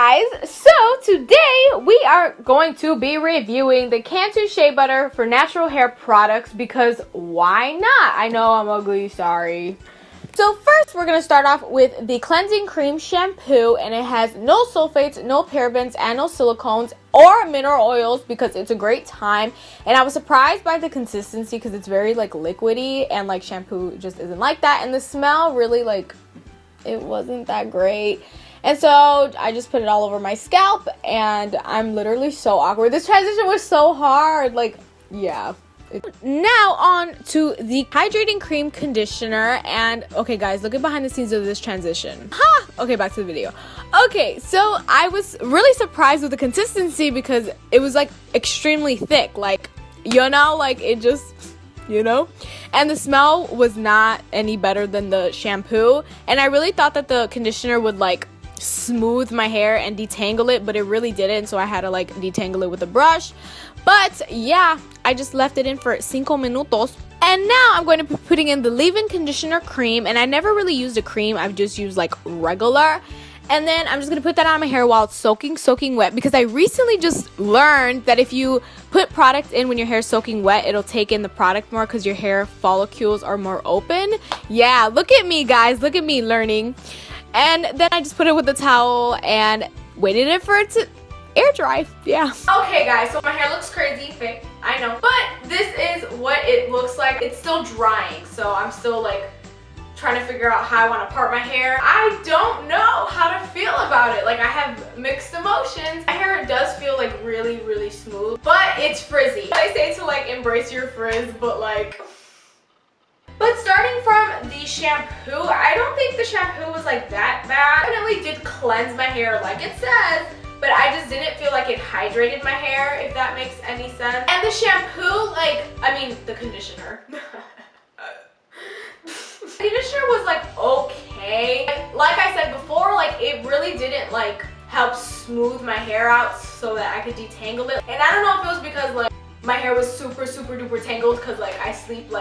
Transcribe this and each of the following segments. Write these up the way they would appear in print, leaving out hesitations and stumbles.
guys, so today we are going to be reviewing the Cantu Shea Butter for natural hair products because why not? I know I'm ugly, sorry. So first we're going to start off with the Cleansing Cream Shampoo, and it has no sulfates, no parabens, and no silicones or mineral oils because it's a great time. And I was surprised by the consistency because it's very like liquidy, and like shampoo just isn't like that. And the smell really it wasn't that great. And so I just put it all over my scalp, and I'm literally so awkward. This transition was so hard. Yeah. Now on to the Hydrating Cream Conditioner. And okay guys, look at behind the scenes of this transition. Okay, back to the video. Okay, so I was really surprised with the consistency because it was extremely thick. It just, and the smell was not any better than the shampoo. And I really thought that the conditioner would smooth my hair and detangle it, but it really didn't, so I had to detangle it with a brush. But yeah, I just left it in for 5 minutos. And now I'm going to be putting in the leave-in conditioner cream, and I never really used a cream. I've just used regular. And then I'm just going to put that on my hair while it's soaking wet, because I recently just learned that if you put product in when your hair is soaking wet, it'll take in the product more because your hair follicles are more open. Yeah, look at me guys, look at me learning. And then I just put it with the towel and waited for it to air dry. Yeah. Okay guys, so my hair looks crazy, fake, I know. But this is what it looks like. It's still drying, so I'm still trying to figure out how I want to part my hair. I don't know how to feel about it. I have mixed emotions. My hair does feel really, really smooth, but it's frizzy. I say to embrace your frizz, but starting from the shampoo, I don't think the shampoo was that bad. It definitely did cleanse my hair like it says, but I just didn't feel like it hydrated my hair, if that makes any sense. And the shampoo, the conditioner. The conditioner was okay. Like I said before, it really didn't help smooth my hair out so that I could detangle it. And I don't know if it was because my hair was super duper tangled because I sleep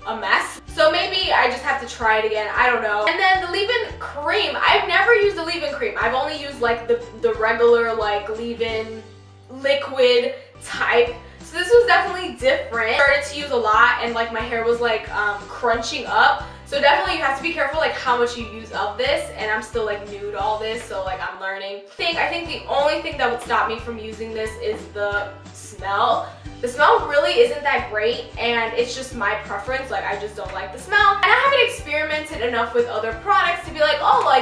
a mess. So maybe I just have to try it again. I don't know. And then the leave-in cream. I've never used the leave-in cream. I've only used the regular leave-in liquid type. So this was definitely different. I started to use a lot, and my hair was crunching up. So definitely you have to be careful how much you use of this, and I'm still new to all this, so I'm learning. I think the only thing that would stop me from using this is the smell. The smell really isn't that great, and it's just my preference. I just don't like the smell. And I haven't experimented enough with other products to be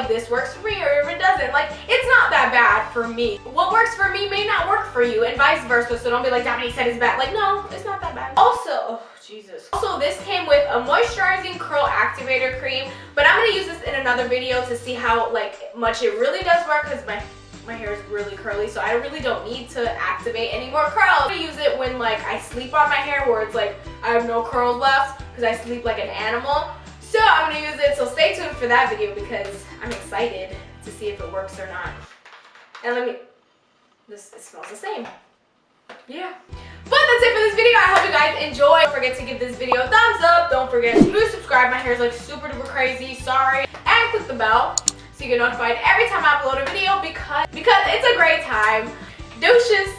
this works for me, or if it doesn't. It's not that bad for me. What works for me may not work for you, and vice versa. So don't be Dominique said it's bad. No, it's not that bad. Also, oh Jesus. Also, this came with a moisturizing curl activator cream, but I'm gonna use this in another video to see how much it really does work, because my hair is really curly, so I really don't need to activate any more curls. I'm gonna use it when I sleep on my hair, where it's I have no curls left because I sleep like an animal. So I'm gonna use it, so stay tuned for that video because I'm excited to see if it works or not. And it smells the same. Yeah. But that's it for this video. I hope you guys enjoy. Don't forget to give this video a thumbs up. Don't forget to subscribe. My hair is super duper crazy, sorry. And click the bell so you get notified every time I upload a video because it's a great time. Deuces.